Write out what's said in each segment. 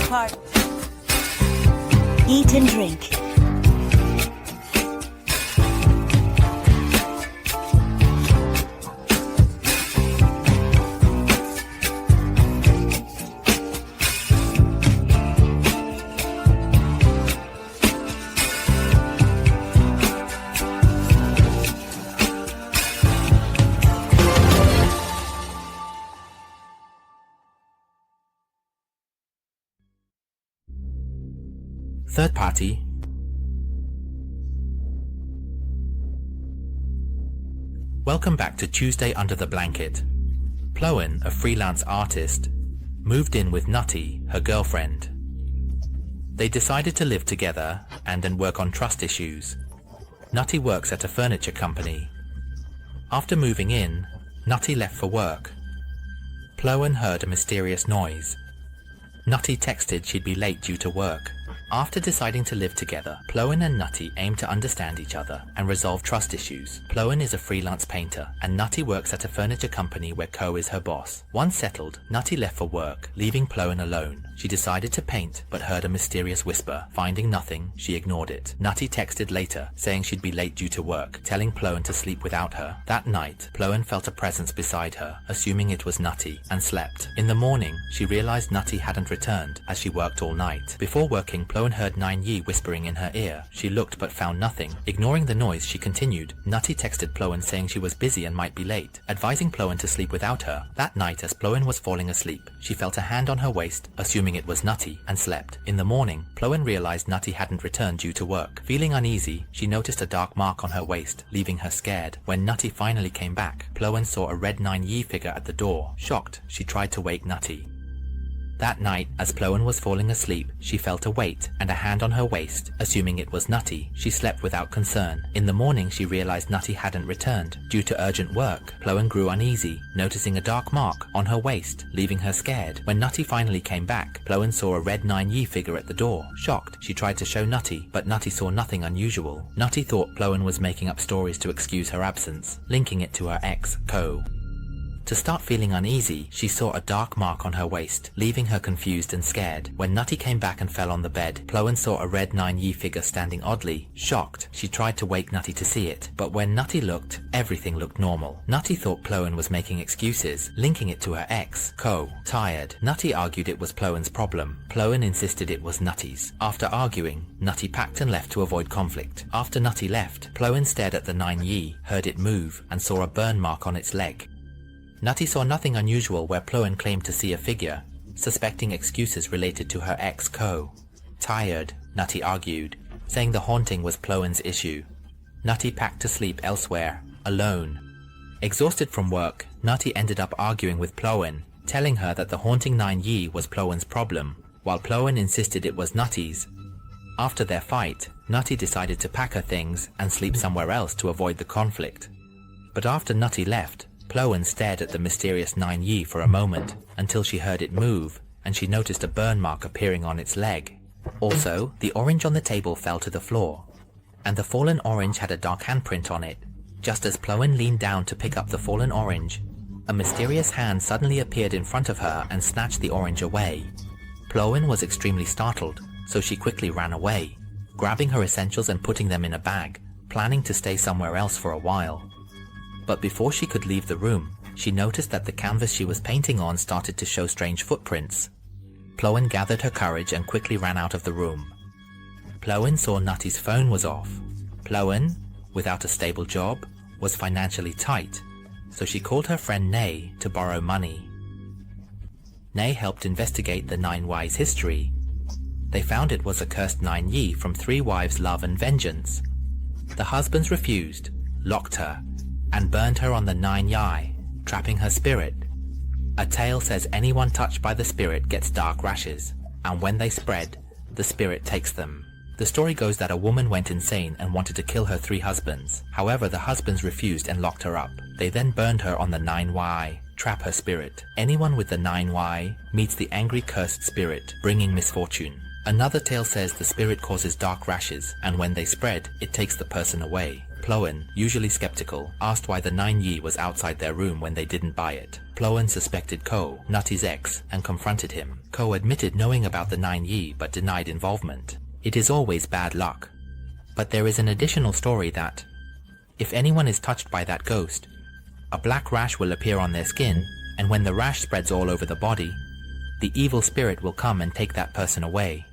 part. Eat and drink. Third party. Welcome back to Tuesday Under the Blanket. Plowen, a freelance artist, moved in with Nutty, her girlfriend. They decided to live together and work on trust issues. Nutty works at a furniture company. After moving in, Nutty left for work. Plowen heard a mysterious noise. Nutty texted she'd be late due to work. After deciding to live together, Plowen and Nutty aim to understand each other and resolve trust issues. Plowen is a freelance painter, and Nutty works at a furniture company where Co is her boss. Once settled, Nutty left for work, leaving Plowen alone. She decided to paint, but heard a mysterious whisper. Finding nothing, she ignored it. Nutty texted later, saying she'd be late due to work, telling Plowen to sleep without her. That night, Plowen felt a presence beside her, assuming it was Nutty, and slept. In the morning, she realized Nutty hadn't returned, as she worked all night. Before working, Plowen heard Nine Yi whispering in her ear. She looked but found nothing. Ignoring the noise, she continued. Nutty texted Plowen saying she was busy and might be late, advising Plowen to sleep without her. That night, as Plowen was falling asleep, she felt a hand on her waist, assuming it was Nutty, and slept. In the morning, Plowen realized Nutty hadn't returned due to work. Feeling uneasy, she noticed a dark mark on her waist, leaving her scared. When Nutty finally came back, Plowen saw a red Nine Yi figure at the door. Shocked, she tried to wake Nutty. That night, as Plowen was falling asleep, she felt a weight and a hand on her waist. Assuming it was Nutty, she slept without concern. In the morning, she realized Nutty hadn't returned. Due to urgent work, Plowen grew uneasy, noticing a dark mark on her waist, leaving her scared. When Nutty finally came back, Plowen saw a red Nine Yi figure at the door. Shocked, she tried to show Nutty, but Nutty saw nothing unusual. Nutty thought Plowen was making up stories to excuse her absence, linking it to her ex, Co. To start feeling uneasy, she saw a dark mark on her waist, leaving her confused and scared. When Nutty came back and fell on the bed, Plowen saw a red Nine Yi figure standing oddly. Shocked, she tried to wake Nutty to see it, but when Nutty looked, everything looked normal. Nutty thought Plowen was making excuses, linking it to her ex, Co. Tired, Nutty argued it was Plowen's problem. Plowen insisted it was Nutty's. After arguing, Nutty packed and left to avoid conflict. After Nutty left, Plowen stared at the Nine Yi, heard it move, and saw a burn mark on its leg. Nutty saw nothing unusual where Plowen claimed to see a figure, suspecting excuses related to her ex, Co. Tired, Nutty argued, saying the haunting was Plowen's issue. Nutty packed to sleep elsewhere, alone. Exhausted from work, Nutty ended up arguing with Plowen, telling her that the haunting Nine Yi was Plowen's problem, while Plowen insisted it was Nutty's. After their fight, Nutty decided to pack her things and sleep somewhere else to avoid the conflict. But after Nutty left, Plowen stared at the mysterious Nine Yi for a moment, until she heard it move, and she noticed a burn mark appearing on its leg. Also, the orange on the table fell to the floor, and the fallen orange had a dark handprint on it. Just as Plowen leaned down to pick up the fallen orange, a mysterious hand suddenly appeared in front of her and snatched the orange away. Plowen was extremely startled, so she quickly ran away, grabbing her essentials and putting them in a bag, planning to stay somewhere else for a while. But before she could leave the room, she noticed that the canvas she was painting on started to show strange footprints. Plowen gathered her courage and quickly ran out of the room. Plowen saw Nutty's phone was off. Plowen, without a stable job, was financially tight, so she called her friend Nay to borrow money. Nay helped investigate the Nine Y's history. They found it was a cursed Nine Yi from 3 wives' love and vengeance. The husbands refused, locked her, and burned her on the Nine Yi, trapping her spirit. A tale says anyone touched by the spirit gets dark rashes, and when they spread, the spirit takes them. The story goes that a woman went insane and wanted to kill her 3 husbands. However, the husbands refused and locked her up. They then burned her on the Nine Yi, trap her spirit. Anyone with the Nine Yi meets the angry cursed spirit, bringing misfortune. Another tale says the spirit causes dark rashes, and when they spread, it takes the person away. Ploen, usually skeptical, asked why the 9Yi was outside their room when they didn't buy it. Ploen suspected Ko, Nutty's ex, and confronted him. Ko admitted knowing about the 9Yi but denied involvement. It is always bad luck. But there is an additional story that, if anyone is touched by that ghost, a black rash will appear on their skin, and when the rash spreads all over the body, the evil spirit will come and take that person away.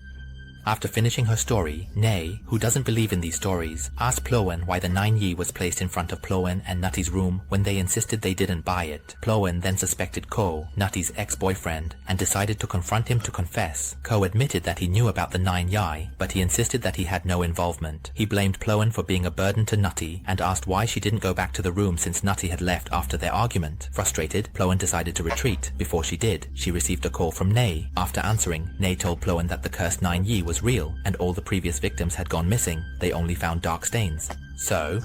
After finishing her story, Nay, who doesn't believe in these stories, asked Ploen why the 9Yi was placed in front of Ploen and Nutty's room when they insisted they didn't buy it. Ploen then suspected Ko, Nutty's ex-boyfriend, and decided to confront him to confess. Ko admitted that he knew about the 9Yi, but he insisted that he had no involvement. He blamed Ploen for being a burden to Nutty and asked why she didn't go back to the room since Nutty had left after their argument. Frustrated, Ploen decided to retreat. Before she did, she received a call from Nay. After answering, Nay told Ploen that the cursed 9Yi was real and all the previous victims had gone missing. They only found dark stains. So,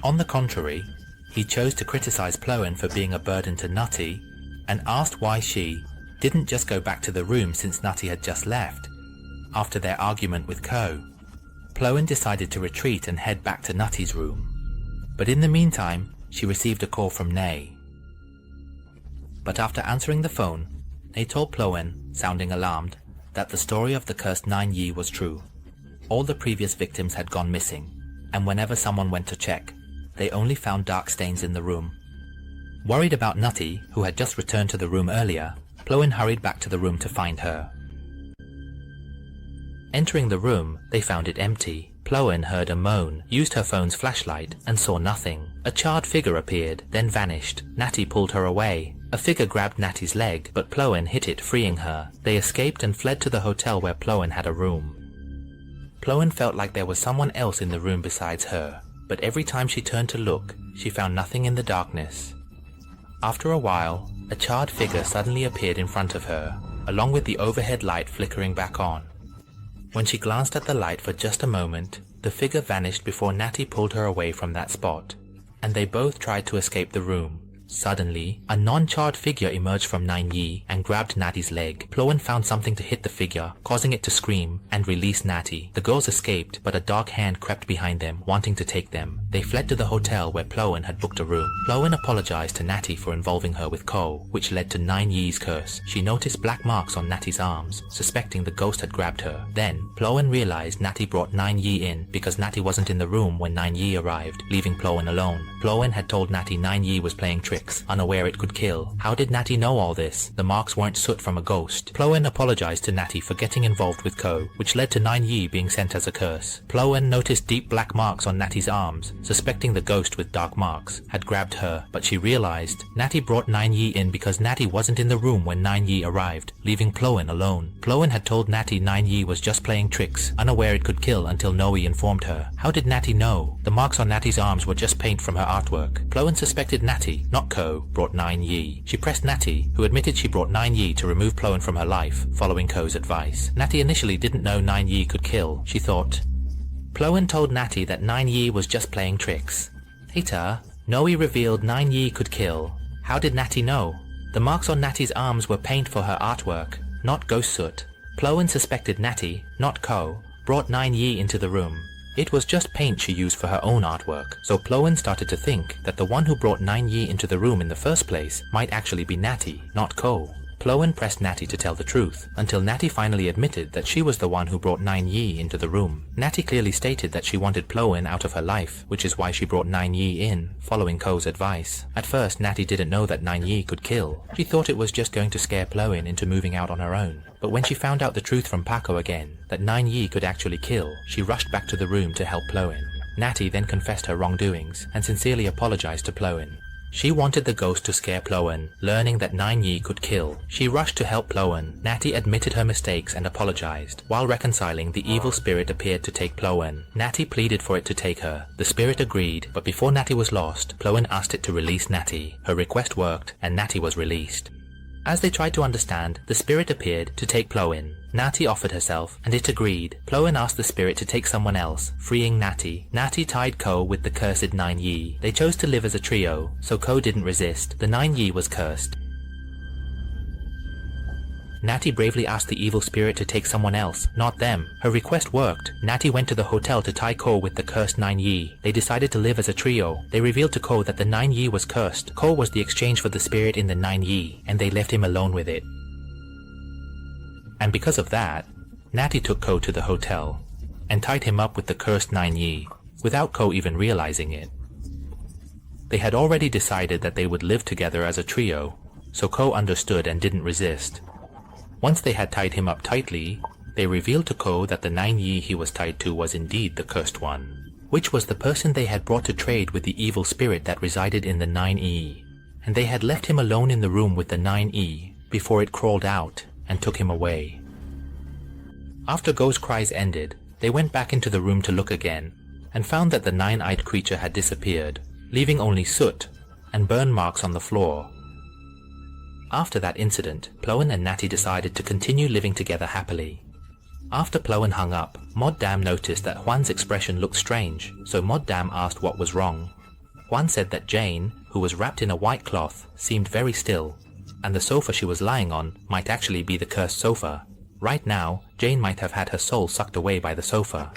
on the contrary, he chose to criticize Ploen for being a burden to Nutty and asked why she didn't just go back to the room since Nutty had just left. After their argument with Ko, Ploen decided to retreat and head back to Nutty's room. But in the meantime, she received a call from Nay. But after answering the phone, Nay told Ploen, sounding alarmed, that the story of the cursed 9Yi was true. All the previous victims had gone missing, and whenever someone went to check, they only found dark stains in the room. Worried about Nutty, who had just returned to the room earlier, Ploen hurried back to the room to find her. Entering the room, they found it empty. Ploen heard a moan, used her phone's flashlight, and saw nothing. A charred figure appeared, then vanished. Natty pulled her away. A figure grabbed Natty's leg, but Ploen hit it, freeing her. They escaped and fled to the hotel where Ploen had a room. Ploen felt like there was someone else in the room besides her, but every time she turned to look, she found nothing in the darkness. After a while, a charred figure suddenly appeared in front of her, along with the overhead light flickering back on. When she glanced at the light for just a moment, the figure vanished before Natty pulled her away from that spot, and they both tried to escape the room. Suddenly, a non-charred figure emerged from 9Yi and grabbed Natty's leg. Ploen found something to hit the figure, causing it to scream, and release Natty. The girls escaped, but a dark hand crept behind them, wanting to take them. They fled to the hotel where Ploen had booked a room. Ploen apologized to Natty for involving her with Ko, which led to 9Yi's curse. She noticed black marks on Natty's arms, suspecting the ghost had grabbed her. Then, Ploen realized Natty brought 9Yi in because Natty wasn't in the room when 9Yi arrived, leaving Ploen alone. Ploen had told Natty 9Yi was playing tricks, unaware it could kill. How did Natty know all this? The marks weren't soot from a ghost. Ploen apologized to Natty for getting involved with Ko, which led to 9Yi being sent as a curse. Ploen noticed deep black marks on Natty's arms, suspecting the ghost with dark marks had grabbed her, but she realized Natty brought 9Yi in because Natty wasn't in the room when 9Yi arrived, leaving Ploen alone. Ploen had told Natty 9Yi was just playing tricks, unaware it could kill until Noe informed her. How did Natty know? The marks on Natty's arms were just paint from her artwork. Ploen suspected Natty, not Ko, brought 9Yi. She pressed Natty, who admitted she brought 9Yi to remove Ploen from her life, following Ko's advice. Natty initially didn't know 9Yi could kill. She thought. Ploen told Natty that 9Yi was just playing tricks. Later, Noe revealed 9Yi could kill. How did Natty know? The marks on Natty's arms were paint for her artwork, not ghost soot. Ploen suspected Natty, not Ko, brought 9Yi into the room. It was just paint she used for her own artwork, so Ploen started to think that the one who brought 9Yi into the room in the first place might actually be Natty, not Ko. Ploen pressed Natty to tell the truth, until Natty finally admitted that she was the one who brought 9Yi into the room. Natty clearly stated that she wanted Ploen out of her life, which is why she brought 9Yi in, following Ko's advice. At first, Natty didn't know that 9Yi could kill. She thought it was just going to scare Ploen into moving out on her own. But when she found out the truth from Paco again, that 9Yi could actually kill, she rushed back to the room to help Ploen. Natty then confessed her wrongdoings, and sincerely apologized to Ploen. She wanted the ghost to scare Ploen, learning that 9Yi could kill. She rushed to help Ploen. Natty admitted her mistakes and apologized. While reconciling, the evil spirit appeared to take Ploen. Natty pleaded for it to take her. The spirit agreed, but before Natty was lost, Ploen asked it to release Natty. Her request worked, and Natty was released. As they tried to understand, the spirit appeared to take Ploen. Natty offered herself, and it agreed. Ploen asked the spirit to take someone else, freeing Natty. Natty tied Ko with the cursed 9Yi. They chose to live as a trio, so Ko didn't resist. The 9Yi was cursed. Natty bravely asked the evil spirit to take someone else, not them. Her request worked. Natty went to the hotel to tie Ko with the cursed 9 Yi. They decided to live as a trio. They revealed to Ko that the 9 Yi was cursed. Ko was the exchange for the spirit in the 9 Yi, and they left him alone with it. And because of that, Natty took Ko to the hotel and tied him up with the cursed 9 Yi, without Ko even realizing it. They had already decided that they would live together as a trio, so Ko understood and didn't resist. Once they had tied him up tightly, they revealed to Ko that the 9 Yi he was tied to was indeed the cursed one, which was the person they had brought to trade with the evil spirit that resided in the 9 Yi, and they had left him alone in the room with the 9 Yi before it crawled out and took him away. After Go's cries ended, they went back into the room to look again, and found that the 9-eyed creature had disappeared, leaving only soot and burn marks on the floor. After that incident, Ploen and Natty decided to continue living together happily. After Ploen hung up, Mod Dam noticed that Juan's expression looked strange, so Mod Dam asked what was wrong. Juan said that Jane, who was wrapped in a white cloth, seemed very still, and the sofa she was lying on might actually be the cursed sofa. Right now, Jane might have had her soul sucked away by the sofa.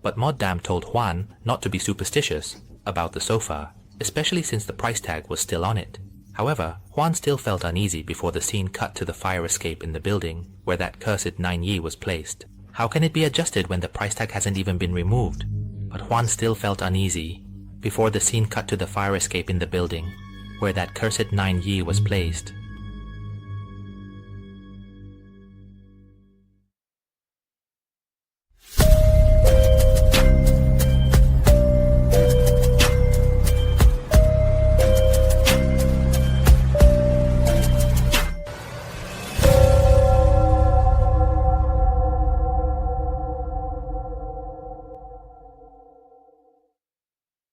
But Mod Dam told Juan not to be superstitious about the sofa, especially since the price tag was still on it. However, Juan still felt uneasy before the scene cut to the fire escape in the building where that cursed 9 Yi was placed. How can it be adjusted when the price tag hasn't even been removed? But Juan still felt uneasy before the scene cut to the fire escape in the building where that cursed 9 Yi was placed.